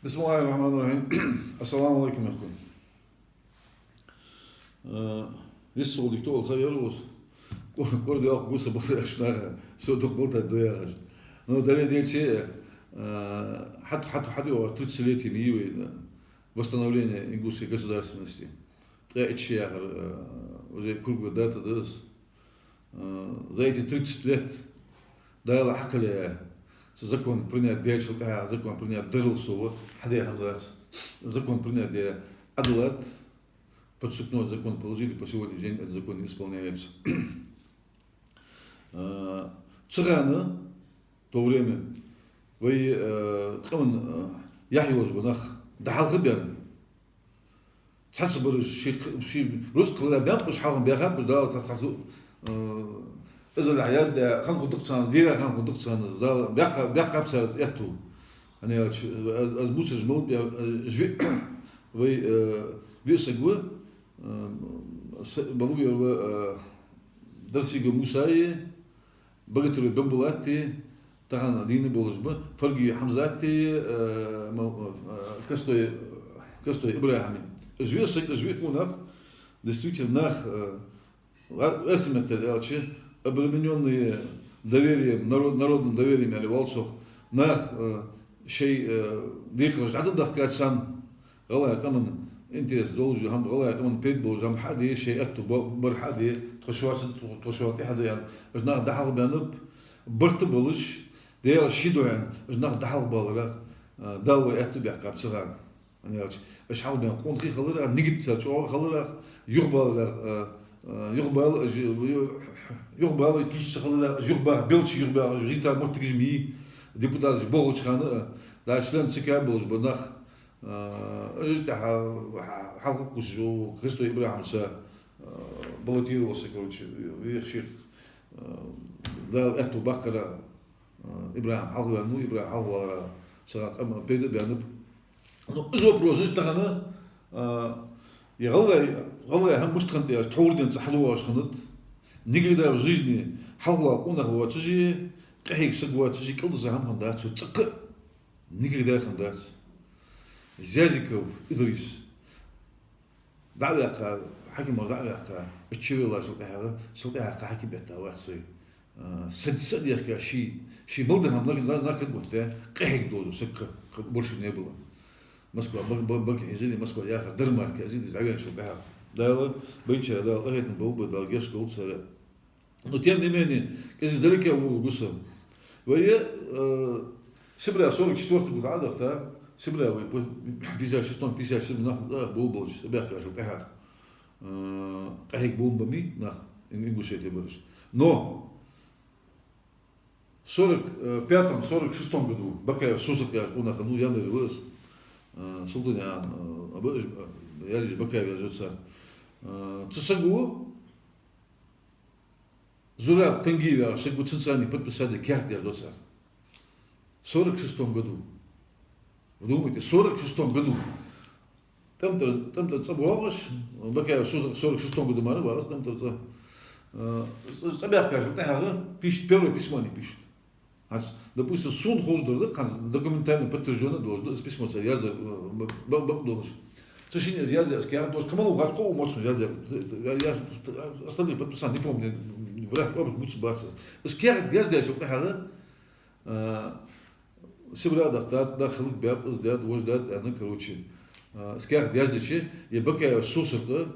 بسم الله الرحمن الرحيم. السلام عليكم يا اخوان. لسه وليكتو الخير وس كورد ياخ гуса بطل شناها سودك بطل دوياج. Но далее дети حد его 30-летие Ниивы восстановления ингушской государственности. Уже круглая дата, да, за эти 30 лет дала хакалия закон принят дечилка, закон принят дырлсова, закон принят адлат, подсукной закон положили, по сегодняшний день этот закон не исполняется. Цыганы в то время вы яхиоз бунах дахалгы бен цац бір русский бен пуш халгын бяха пуш да цацу إذا العياز ده خان خدق سان ديرا خان خدق سان ده بيقع بسرز يتو أنا أزبوش جمود جوي ويسقوا بلوي درسي جموساي بقتلوا بمبلاتي تاعنا ديني بولجبا فرقي حمزاتي كستوي إبراهيمي جوي كونك действительно нах эсметелячи обремененные доверием, народным доверием или волцов, нах шей дикрож ададах качсан, галая каман интерес должен, хам галая каман пет должен, хади шей эту бархади, тошват ихадиян, жнах дахал бянып, барты болыш, деял шидуян, жнах дахал баларах, дал эту бяхкап цыган, اشحال بين قونخي خلرا نيجت شو خلرا يغبال كيش خلرا يغبا بيلش يغبا ريتا موتجمي ديبوتات بوغش خان دا شلن تكابلش بنخ اجدح حلق وشو خريستو ابراهيم سا баллотировался, короче, шейх да эту бакара ибрахим халва ну ибрахим халва сарат ама педе бянып. Но из вопроса стагана я голая хам мустхант я тоурден цахлуа шхнат никогда в жизни халла унахва чижи кахик сагва чижи кылдза хам хандат цык никогда хандат Зязиков Идрис дa'ака حكم دa'aка اتشويلا سلطها حكي بتاوات سوي سد يحكي شي ملدهم ناكد بوته قهيك دوزو سك больше не было. Москва, баки жили, Москва, яхар, дырмарки, азиды, заган, что бяха. Дала, быча, дал, агентом был бы, дал, геш, гул, царя. Но тем не менее, если издалека был гусам, вы, сибря, 44-й год, адах, да, сибря, вы, 56-м, 57-м, нах, был, бяха, что бяха. Кахик был бами, нах, ингушетия барыш. Но, в 45-м, 46-м году, бакая, сусак, я, унаха, ну, я не вырос, Султанян, я лишь Бакаев жется. Цесагу, Зураб Тангиева, Шагу Цинцани подписали кярт я ждется. В 46-м году. Вдумайте, в 46-м году. Там-то цабуалаш, Бакаев в 46-м году марывалась, там-то Сабяв кажет, пишет, первое письмо не пишет. Допустим, сон хождер, документально подтверждено должен, с письмо царя, я должен. Сочинение я скажу, должен, камалу газкову мощно, я остальные подписал, не помню, враг будет баться. Скажу, я здесь, сибра да хлык бяб, издят, вождят, она, короче, скажу, я здесь, я бакая сусерта,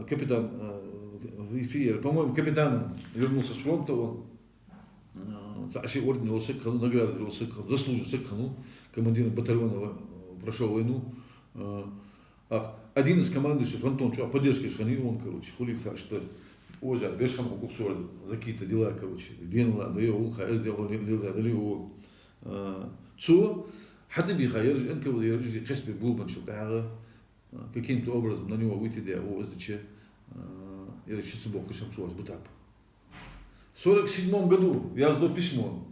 капитан, по-моему, капитаном вернулся с фронта, он Саши орден его сыкхану, награды его сыкхану, заслужил сыкхану, командиром батальона прошел войну. Один из командующих, Антон, что поддержка шхани, он, короче, хулица, что уже бешхан куксор за какие-то дела, короче, денла, да его улха, сделал, да его. Что? Хады биха, я режу, кеспи булбан, что тага, каким-то образом на него выйти, да его воздаче, я режу, собой, кашам суаз, бутап. В 47 году я жду письмо.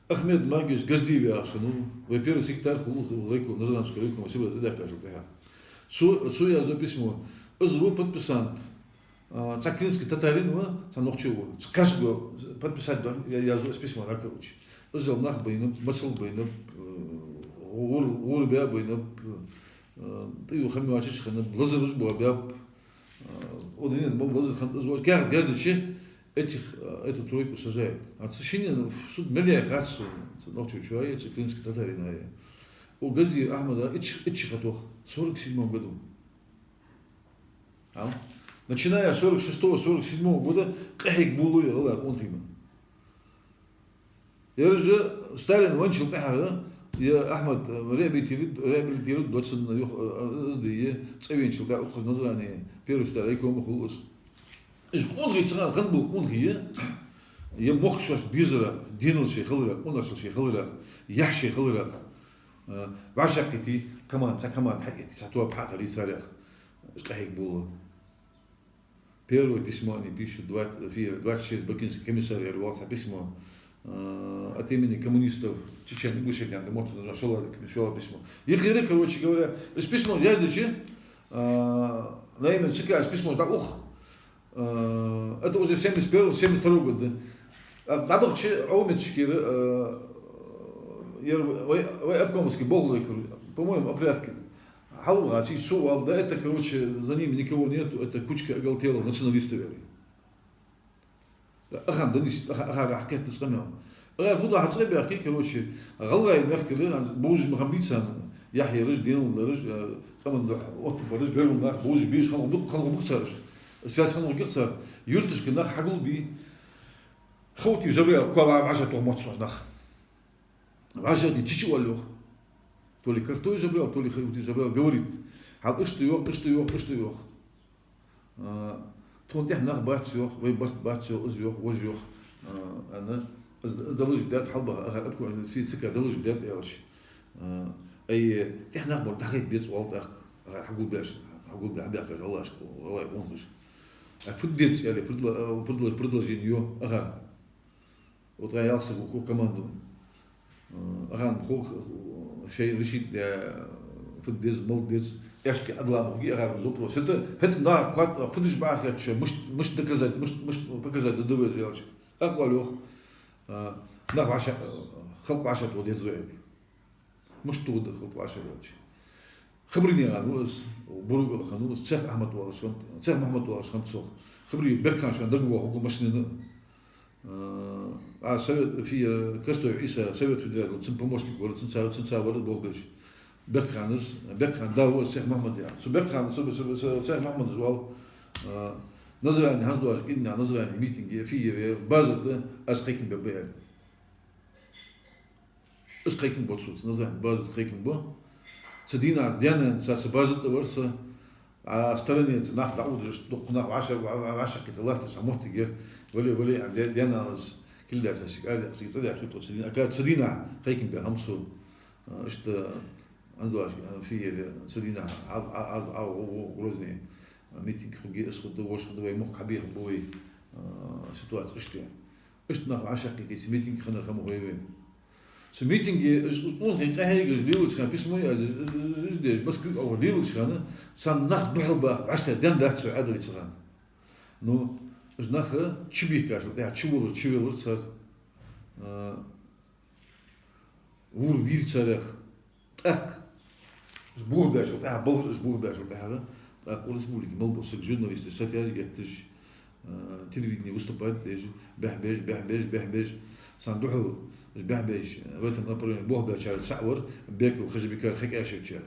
Ахмед Магиш Газдиви Ашану, во-первых, секретарь Хулуза, Назаранского рейка, Масиба Задяка Жукая. Цу я жду письмо. Озву подписант. Цаклинский татарин, Санохчеву. Каждого подписать, я жду письмо, да, короче. Озел нах байнып, масыл байнып, угор бя бойнап ты ухами вачиш хана лазырыш бо бя один был лазыр хан звук как яздичи эту тройку сажает. А Цещинин в суд миллиард хатсу, ночью человек, крымский татарин. У Газди Ахмада Итчихатох в 47 году. Начиная с 46-47 года, Кахик Булуи, он хима. Я же Сталин ванчил Кахага, я Ахмад реабилитирует 20 сдые, цевенчил, как ухаз название, первый старый комухулус. Он говорит, хан был, он говорит, я мог сейчас бизера, динал шей халырак, он ашил шей халырак, я шей халырак. Вашак эти команд, эти сатуа паха лисарях, Кахик Булуи. Первое письмо они пишут, 26 бакинских комиссарий рвался письмо от имени коммунистов Чечен, Ингушетян, нашла письмо. Их говоря, короче говоря, из письма яздичи, на имя ЦК, из письма, да, это уже 71-72 года. Надохчи, аумечки, вы обкомовский бол, по-моему, опрятки. Халва, сувал, да, это, короче, за ними никого нету, это кучка оголтелых националистов. Ахан, Денис, Ахакет не сказал. Куда хацлеби, ахки, короче, Галай, мягкий, Божий Махамбицан, Яхья Рыж, Динал, Рыж, Хаман, Отто, Рыж, Герман, Нах, Божий Биш, Хаман, Бухцарыш, связь Хаман Герцар, Юртышки, Нах, Хаглби, Хаути, Жабрел, Куала, Важа, Томоцу, Нах. Важа, не Чичуалёх. То ли картой жабрел, то ли хаути жабрел, говорит, хал иштуёх. То он нах бацёх, вы бацёх, узёх, вожёх. Она далыш дат халба, абку في سكة далыш дат ялш. أي تحنا بقول تخيل بيت والتأخ حقول بعباك الله أشكو الله يقونش. فديت يعني продолжение ага. Вот я ялся в команду. Ага, бхох شيء решит فديز молодец. Яшки адлам ги ага запрос. Это на хват фудиш бахач, мыш доказать, мыш показать дадовый сделать. Так валёх. На ваша халк ваша то дезвей. Мыш то да халк ваша делать. خبرني عنوس وبرج خنوس شيخ أحمد والشان شيخ محمد والشان صخ خبري بركان شان دقوا حكم مشننا في كستو عيسى سويت في دلالة تسمى مشتك ولا تنسى ولا بولدش بركان داو الشيخ محمد يعني سو بركان الشيخ محمد زوال نظراني هنزواج إننا نظراني ميتينج في بازل أسقيكم ببيان أسقيكم بوتشوس نظراني بازل أسقيكم بو Цедина Ардяна, Сабазута Ворса, а стороне Ценах Даудж, Духна Ваша Киталаста, Самотигер, Вали Ардяна, Кильдаса, Сигаля, Сицаля, Хиту Цедина, а Цедина, Хайкин Бехамсу, что Андуаш, Фиер, Цедина, Ау Грозный, митинг Хуги, Эсхуд, Вошхудовой, Мох Хабир, Бой, ситуация, что на Ваша Китис, митинг Ханар Хамуеве. С митинги, он говорит, делать, письмо, здесь, баскет, о, делать, сам нах бахалбах, аж ден дахцу, адали царан. Но, знаха, чибих кажет, я чивел цар, вур вир царях, так, сбур башут, был сбур башут, так, у республики, молбосик, журналисты, сатиры, геттиш, телевидение выступать, даже, бях-беж, сам духал, بيعبش وقت ما نقول بوه بيشارك سعور بيك وخرج بكار خيك أشياء تشارك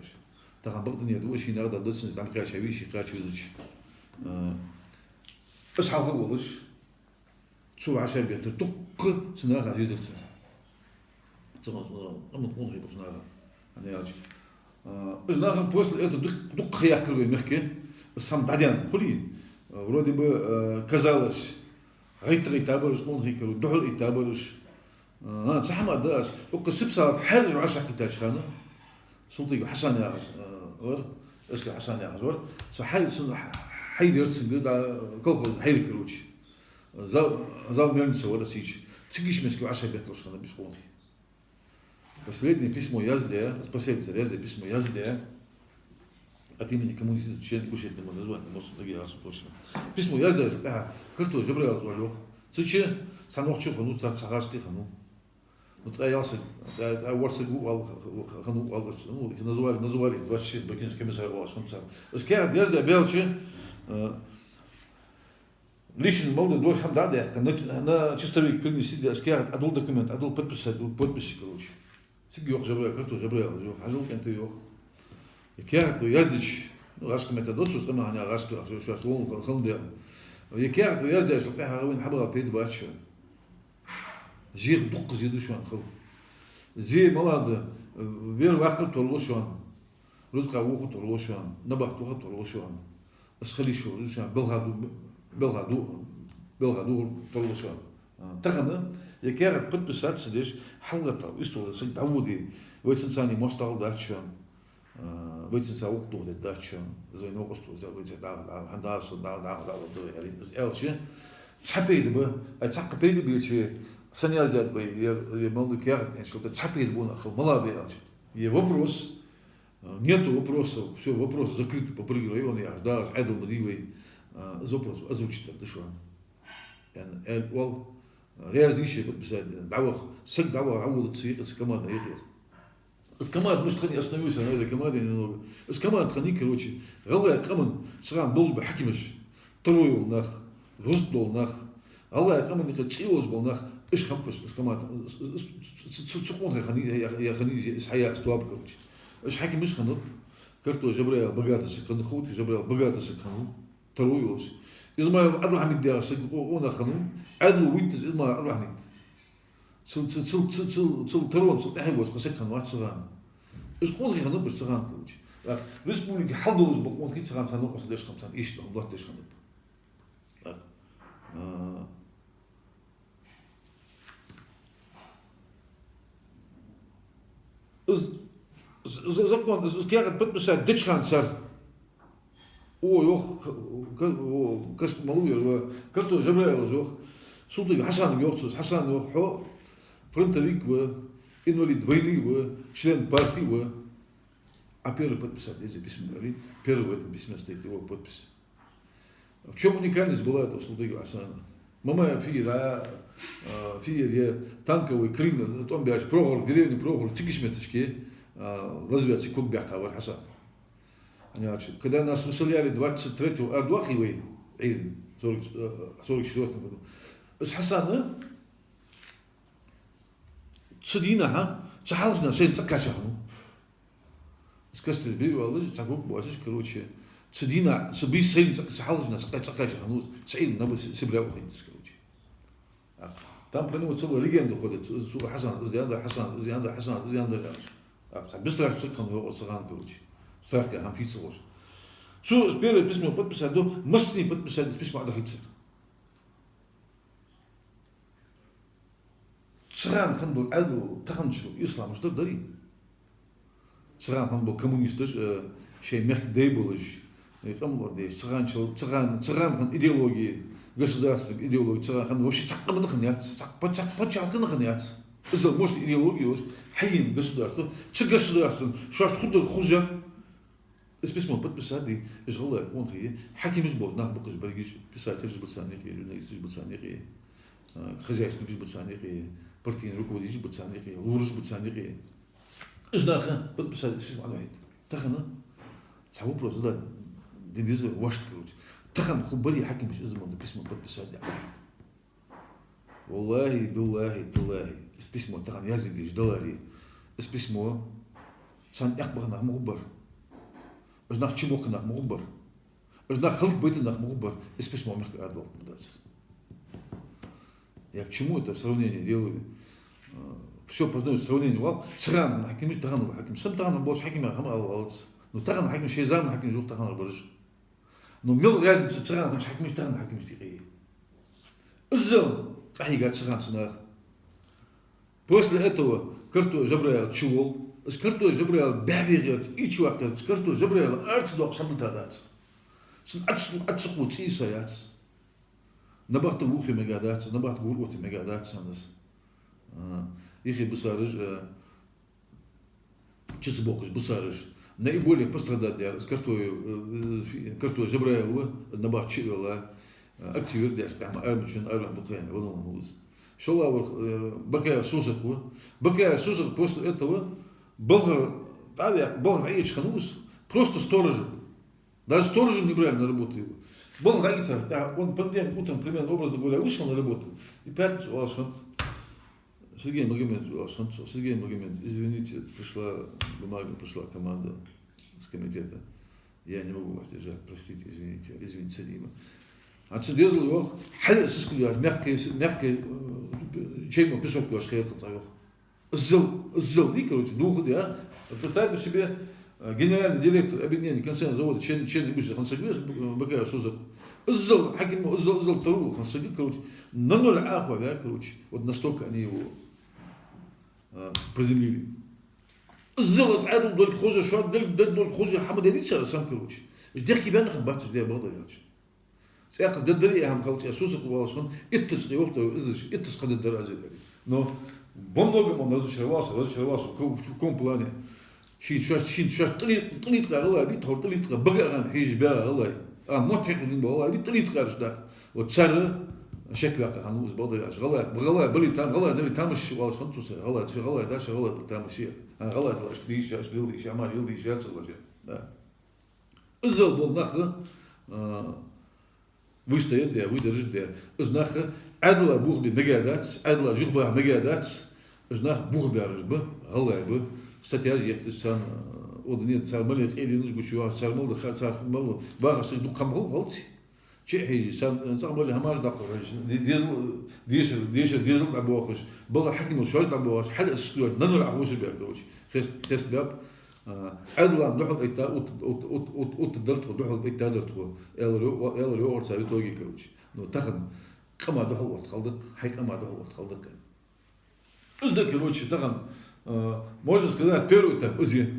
طبعا بقدر يدوش هنا هذا ضد سنة عم كارش عويش كارش يزج أصحاب خلوش شو عشان بيترتق سنة غادي يدرس سنة أما تقول هي بسنة أنا ياجي إجنا بوصل это دق خيار كله يمكن بس هم بعدين خلين вроде бы казалось غير تابرش قول هيك دحل تابرش صح داش وقصب صار حل عشرة كتاج خانة سلطي حسن يا غور اسك حسن يا غور حي يرسل قد كل حي الكروش زال مليون صور سيج تجيش مسك 10 بيطلش خانة بيشقوني последнее письмо Язля спасибо за письмо Язля от имени коммунистов член кушает на название может такие раз точно письмо Язля карто жабрал звалёх сыче санохчу хану царцагашки хану Вот троялся, ворсы ну, их называли 26 бакинский комиссар Волошкомцар. Скажет, я за белчи, лично молодой дой хамдады, на чистовик принесли, скажет, адул документ, адул подписать, подписи, короче. Сигёх жабрал, карту жабрал, ажил кенты ёх. И кярт, яздич, ну, рашка методос, что сама она рашка, что свол хандер. И кярт, яздич, что я говорю, хабрал пейд бачо. Жир дук зидушан хал. Зи молода, вер вакт торлошан. Русска уху торлошан, набах туха торлошан. Схалишу, рушан, белгаду торлошан. Тахана, я кярт подписаться здесь халгата, история, суть Давуди, в эссенциале мостал дачан. В эссенциале укту дачан. Звено посту, заводит, хандасу, элче. Чапейд бы, а чапейд бы, санязят бы, я молодой кярт, что-то чапейд бы, нахал, молодой элче. И вопрос, нету вопросов, все, вопрос закрыт по прыгаю, он я ждал, айдл мадивый, запрос озвучит дышан. Well, реализующие подписать, давах, сек давах, авуд цвет, с командой игры. С командой, может, они остановился на этой команде немного. С командой, они, короче, Аллах, Каман, срам, должен быть хакимыш, трою нах, роздол нах, Аллах, Каман, чилос был нах, иш хампаш, с командой, цукон, я хани, из хая, стуаб, короче. Иш хакимыш ханут, карто, жабрал, богато сыкану, ход, жабрал, богато сыкану, трою, Измаил Адлахмид диарсы, он ахану, Адлу Уиттес, Измаил Адлахмид. Цил Тарон, цил Эхевос, Касекхан, Ватсаган. Иш он хихану, биш Саган, короче. Республика Халдолус, он хит Саган, Сану, Пахдешхам, Сан, Ишта, Блат Дешханып. Закон, скажет, подписать, Дечхан, царь. О, ёх, кас малуер, карту жабрал жох. Султан Хасан ёхсус, Хасан ёхо, фронтовик в, инвалид войны в, член партии в. А первый подписать эти письма, первый в этом письме стоит его подпись. В чем уникальность была этого Султана Хасана? Мама фигера, танковый клин, он бяж прогор, деревни прогор, тикишметочки, лазвяци кубяка в Хасан. Когда нас выселяли 23-го Ардуахивой, в 44 году, с Хасана, Цадина, Цахалжна, Сейн Цакачахну. Сказали, бивал, Цагук, Базиш, короче, Цадина, Саби Сейн Цахалжна, Цакачахну, Сейн, надо себя уходить, короче. Там про него целая легенда ходит, Хасан, Зианда. Быстро Шикхан его Саган, короче. Страх, я амфицер лож. Что первое письмо подписать, до мастни подписать письмо Адахицер. Цран хан был адл, таханчил, ислам, что дари. Цран хан был коммунист, шей мехдей был, цран хан идеологии, государственной идеологии, цран хан вообще цаккам наханяц, почалка наханяц. Это может идеология, хайин государство, государство, что худо хуже. С письмом подписали, изголовье, он хие, хаким избор, нахбук изборгиш, писатель изборцаники, журналист изборцаники, хозяйственник изборцаники, партийный руководитель изборцаники, лурж изборцаники. Знаха подписали с письмом Адахит. Тахана, это вопрос, да, денизы ваши, короче. Тахан хубари хаким избор, письмо подписали Адахит. Валлахи, биллахи, таллахи. С письмо, тахан язык доллари. С письмо, сан яхбахнах мухбар. Жнах чемохнах мухбар. Жнах халк бытынах мухбар. С письмо мягко ардол. Я к чему это сравнение делаю? Все познаю сравнение. Вал, цран хаким, тахан хаким. Сам тахан больше хаким, хамал. Но тахан хаким, шейзам хаким, жух тахан барыш. Но мел разница цран хаким, тахан хаким штири. Зел, ахига цран цнах. После этого карту жабрал чувал. С картой жабрал баверят и чувак, с картой жабрал арцдок шамтадац. С отсуку цисаяц. Набахта вухи мегадац, набахта гурготи мегадац анас. Ихи бусарыш, чесбокуш бусарыш. Наиболее пострадать с картой жабрал, набахт чивала, активер дяш, там армичен армбукайна, ванул муз. Шалавр Бакая Сузаку. Бакая Сузак после этого Болгар Ичханус просто сторожем. Даже сторожем неправильно работает. Болгар он понедельник утром, примерно образно говоря, вышел на работу. И пятницу Алшант. Сергей Магомедович, извините, пришла бумага, пришла команда с комитета. Я не могу вас держать, простите, извините, Садима. Отсюда резал его, мягкий, чеймо песок его шхает его. Зел, и, короче, духу, да. Представьте себе, генеральный директор объединения концерна завода Чен Ибуш, он согласен, Бакая Сузак. Зел, Хаким, зел Тару, он согласен, короче, на ноль ахва, да, короче, вот настолько они его приземлили. Зел, Адул, Доль Хожа, Шуат, Доль Хожа, Хамад Элица, сам, короче. Ждях тебя на хамбатиш, да, Багдадович. Сяк дадри я хамхалч Иисуса Кувалшхан, иттис невохто изыш, иттис кададр азелери. Но во многом он разочаровался в каком плане. Сейчас тлитка гала бит хор тлитка багаран хижба гала. Мотхин бала бит тлитка ждак. Вот царь шекла хану из Багдадович. Гала были там еще Кувалшхан туса. Гала дальше гала там еще. Гала дальше дишаш дилдиш амар дилдиш яцелажа. Да. Изел был нахра выстоит, да, выдержит, да. Знаха, адла бухби мегадац, адла жухба мегадац, знах бухби аржба, галайба. Статья есть сан, одни цармали, или нужно бушуа, цармал, цармал, багасы, ну камгал галти. Чехи, цармали хамаж дакураж, дизел табуахаш, бала хакиму шаш табуахаш, хал склош, нанул ахуш бия, короче. Хес бяб. Адла дохол ита от дартхо дохол ита дартхо элро орса витоги короче. Но тахан кама дохол от қалдық, хай кама дохол от қалдық. Үзді короче тахан можно сказать первый этап узи.